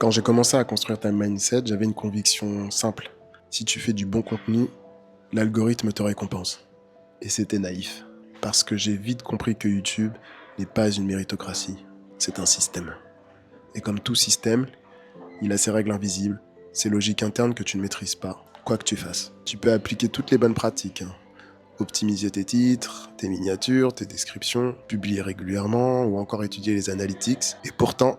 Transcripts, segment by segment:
Quand j'ai commencé à construire Time Mindset, j'avais une conviction simple. Si tu fais du bon contenu, l'algorithme te récompense. Et c'était naïf. Parce que j'ai vite compris que YouTube n'est pas une méritocratie. C'est un système. Et comme tout système, il a ses règles invisibles, ses logiques internes que tu ne maîtrises pas, quoi que tu fasses. Tu peux appliquer toutes les bonnes pratiques. Optimiser tes titres, tes miniatures, tes descriptions, publier régulièrement ou encore étudier les analytics. Et pourtant,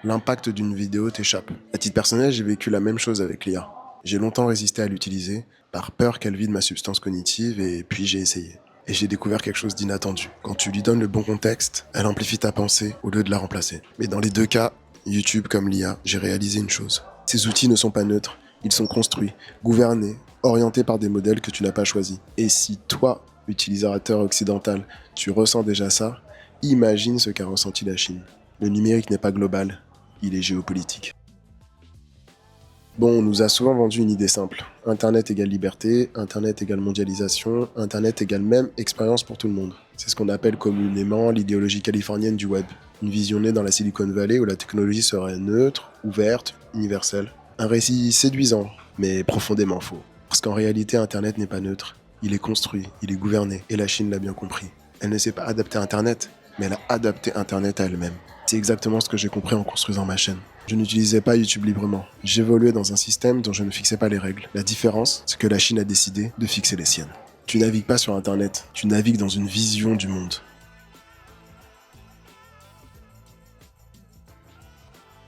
l'impact d'une vidéo t'échappe. À titre personnel, j'ai vécu la même chose avec l'IA. J'ai longtemps résisté à l'utiliser, par peur qu'elle vide ma substance cognitive, et puis j'ai essayé. Et j'ai découvert quelque chose d'inattendu. Quand tu lui donnes le bon contexte, elle amplifie ta pensée au lieu de la remplacer. Mais dans les deux cas, YouTube comme l'IA, j'ai réalisé une chose. Ces outils ne sont pas neutres, ils sont construits, gouvernés, orientés par des modèles que tu n'as pas choisis. Et si toi, utilisateur occidental, tu ressens déjà ça, imagine ce qu'a ressenti la Chine. Le numérique n'est pas global, il est géopolitique. Bon, on nous a souvent vendu une idée simple. Internet égale liberté, Internet égale mondialisation, Internet égale même expérience pour tout le monde. C'est ce qu'on appelle communément l'idéologie californienne du web. Une vision née dans la Silicon Valley où la technologie serait neutre, ouverte, universelle. Un récit séduisant, mais profondément faux. Parce qu'en réalité, Internet n'est pas neutre. Il est construit, il est gouverné, et la Chine l'a bien compris. Elle ne s'est pas adaptée à Internet, mais elle a adapté Internet à elle-même. C'est exactement ce que j'ai compris en construisant ma chaîne. Je n'utilisais pas YouTube librement. J'évoluais dans un système dont je ne fixais pas les règles. La différence, c'est que la Chine a décidé de fixer les siennes. Tu navigues pas sur Internet, tu navigues dans une vision du monde.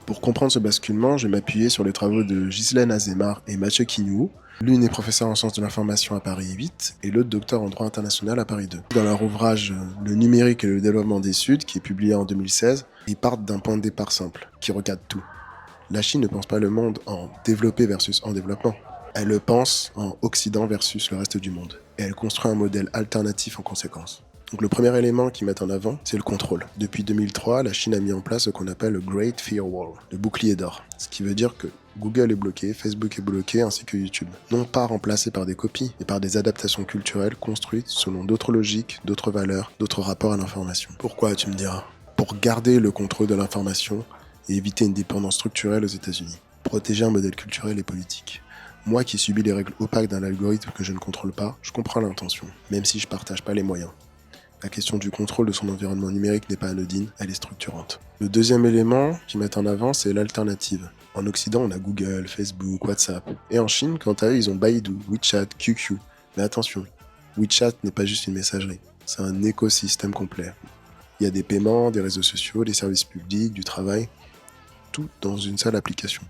Pour comprendre ce basculement, je m'appuyais sur les travaux de Ghislaine Azémar et Mathieu Quignou. L'une est professeure en sciences de l'information à Paris 8 et l'autre docteur en droit international à Paris 2. Dans leur ouvrage Le numérique et le développement des Suds, qui est publié en 2016, ils partent d'un point de départ simple, qui recadre tout. La Chine ne pense pas le monde en développé versus en développement. Elle le pense en Occident versus le reste du monde. Et elle construit un modèle alternatif en conséquence. Donc le premier élément qu'ils mettent en avant, c'est le contrôle. Depuis 2003, la Chine a mis en place ce qu'on appelle le Great Firewall, le bouclier d'or. Ce qui veut dire que Google est bloqué, Facebook est bloqué, ainsi que YouTube. Non pas remplacés par des copies, mais par des adaptations culturelles construites selon d'autres logiques, d'autres valeurs, d'autres rapports à l'information. Pourquoi, tu me diras? Pour garder le contrôle de l'information et éviter une dépendance structurelle aux États-Unis. Protéger un modèle culturel et politique. Moi qui subis les règles opaques d'un algorithme que je ne contrôle pas, je comprends l'intention, même si je partage pas les moyens. La question du contrôle de son environnement numérique n'est pas anodine, elle est structurante. Le deuxième élément qu'ils mettent en avant, c'est l'alternative. En Occident, on a Google, Facebook, WhatsApp. Et en Chine, quant à eux, ils ont Baidu, WeChat, QQ. Mais attention, WeChat n'est pas juste une messagerie, c'est un écosystème complet. Il y a des paiements, des réseaux sociaux, des services publics, du travail, tout dans une seule application.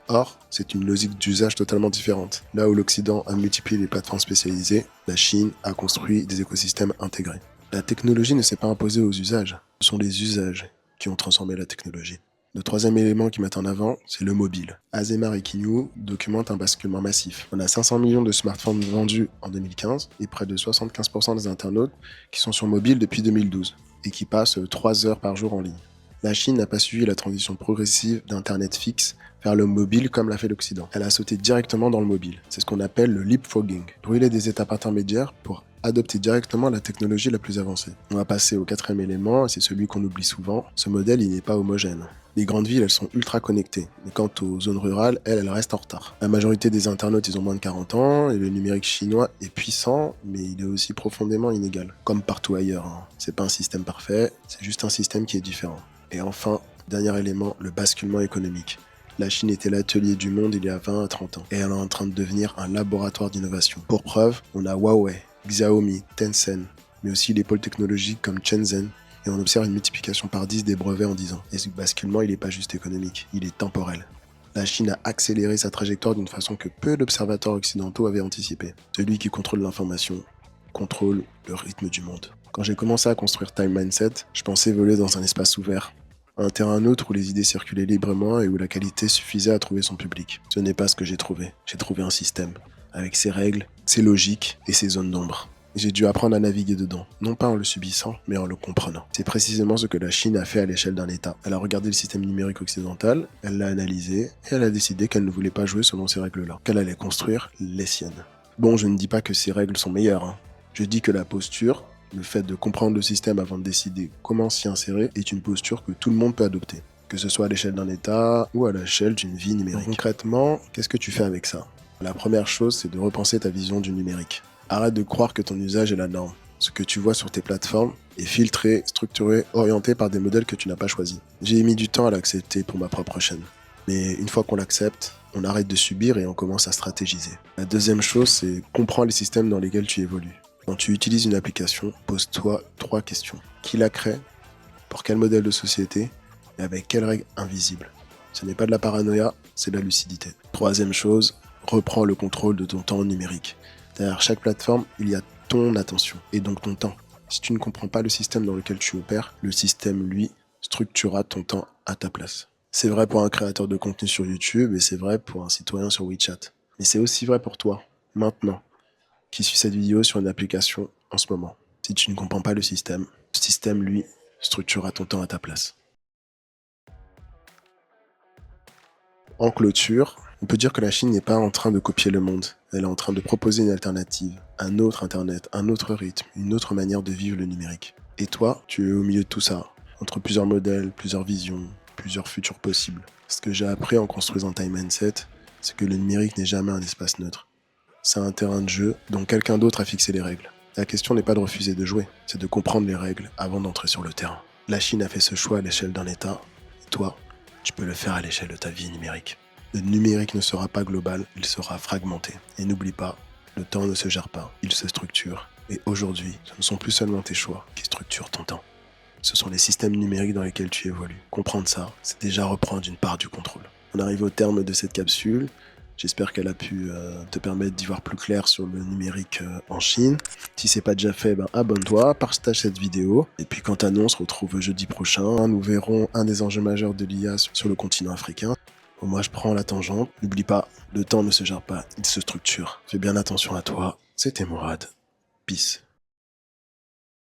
Or, c'est une logique d'usage totalement différente. Là où l'Occident a multiplié les plateformes spécialisées, la Chine a construit des écosystèmes intégrés. La technologie ne s'est pas imposée aux usages, ce sont les usages qui ont transformé la technologie. Le troisième élément qu'ils mettent en avant, c'est le mobile. Azémar et Quignou documentent un basculement massif. On a 500 millions de smartphones vendus en 2015 et près de 75% des internautes qui sont sur mobile depuis 2012 et qui passent 3 heures par jour en ligne. La Chine n'a pas suivi la transition progressive d'Internet fixe vers le mobile comme l'a fait l'Occident. Elle a sauté directement dans le mobile. C'est ce qu'on appelle le leapfrogging. Brûler des étapes intermédiaires pour adopter directement la technologie la plus avancée. On va passer au quatrième élément, et c'est celui qu'on oublie souvent. Ce modèle, il n'est pas homogène. Les grandes villes, elles sont ultra connectées. Mais quant aux zones rurales, elles restent en retard. La majorité des internautes, ils ont moins de 40 ans, et le numérique chinois est puissant, mais il est aussi profondément inégal. Comme partout ailleurs. C'est pas un système parfait, c'est juste un système qui est différent. Et enfin, dernier élément, le basculement économique. La Chine était l'atelier du monde il y a 20 à 30 ans, et elle est en train de devenir un laboratoire d'innovation. Pour preuve, on a Huawei, Xiaomi, Tencent, mais aussi les pôles technologiques comme Shenzhen, et on observe une multiplication par 10 des brevets en 10 ans. Et ce basculement, il n'est pas juste économique, il est temporel. La Chine a accéléré sa trajectoire d'une façon que peu d'observateurs occidentaux avaient anticipé. Celui qui contrôle l'information contrôle le rythme du monde. Quand j'ai commencé à construire Time Mindset, je pensais voler dans un espace ouvert, un terrain neutre où les idées circulaient librement et où la qualité suffisait à trouver son public. Ce n'est pas ce que j'ai trouvé. J'ai trouvé un système, avec ses règles, ses logiques et ses zones d'ombre. J'ai dû apprendre à naviguer dedans, non pas en le subissant, mais en le comprenant. C'est précisément ce que la Chine a fait à l'échelle d'un État. Elle a regardé le système numérique occidental, elle l'a analysé, et elle a décidé qu'elle ne voulait pas jouer selon ces règles-là, qu'elle allait construire les siennes. Bon, je ne dis pas que ces règles sont meilleures, Je dis que la posture, le fait de comprendre le système avant de décider comment s'y insérer, est une posture que tout le monde peut adopter. que ce soit à l'échelle d'un État ou à l'échelle d'une vie numérique. Concrètement, qu'est-ce que tu fais avec ça? La première chose, c'est de repenser ta vision du numérique. Arrête de croire que ton usage est la norme. Ce que tu vois sur tes plateformes est filtré, structuré, orienté par des modèles que tu n'as pas choisis. J'ai mis du temps à l'accepter pour ma propre chaîne. Mais une fois qu'on l'accepte, on arrête de subir et on commence à stratégiser. La deuxième chose, c'est comprendre les systèmes dans lesquels tu évolues. Quand tu utilises une application, pose-toi 3 questions. Qui la crée? Pour quel modèle de société? Et avec quelles règles invisibles? Ce n'est pas de la paranoïa, c'est de la lucidité. Troisième chose, reprends le contrôle de ton temps numérique. Derrière chaque plateforme, il y a ton attention et donc ton temps. Si tu ne comprends pas le système dans lequel tu opères, le système, lui, structurera ton temps à ta place. C'est vrai pour un créateur de contenu sur YouTube et c'est vrai pour un citoyen sur WeChat. Mais c'est aussi vrai pour toi, maintenant, qui suis cette vidéo sur une application en ce moment. Si tu ne comprends pas le système, lui, structurera ton temps à ta place. En clôture, on peut dire que la Chine n'est pas en train de copier le monde. Elle est en train de proposer une alternative, un autre Internet, un autre rythme, une autre manière de vivre le numérique. Et toi, tu es au milieu de tout ça, entre plusieurs modèles, plusieurs visions, plusieurs futurs possibles. Ce que j'ai appris en construisant Time Mindset, c'est que le numérique n'est jamais un espace neutre. C'est un terrain de jeu dont quelqu'un d'autre a fixé les règles. La question n'est pas de refuser de jouer, c'est de comprendre les règles avant d'entrer sur le terrain. La Chine a fait ce choix à l'échelle d'un État, et toi, tu peux le faire à l'échelle de ta vie numérique. Le numérique ne sera pas global, il sera fragmenté. Et n'oublie pas, le temps ne se gère pas, il se structure. Et aujourd'hui, ce ne sont plus seulement tes choix qui structurent ton temps. Ce sont les systèmes numériques dans lesquels tu évolues. Comprendre ça, c'est déjà reprendre une part du contrôle. On arrive au terme de cette capsule. J'espère qu'elle a pu te permettre d'y voir plus clair sur le numérique en Chine. Si c'est pas déjà fait, abonne-toi, partage cette vidéo. Et puis quant à nous, on se retrouve jeudi prochain. Nous verrons un des enjeux majeurs de l'IA sur le continent africain. Bon, moi, je prends la tangente. N'oublie pas, le temps ne se gère pas, il se structure. Fais bien attention à toi. C'était Mourad. Peace.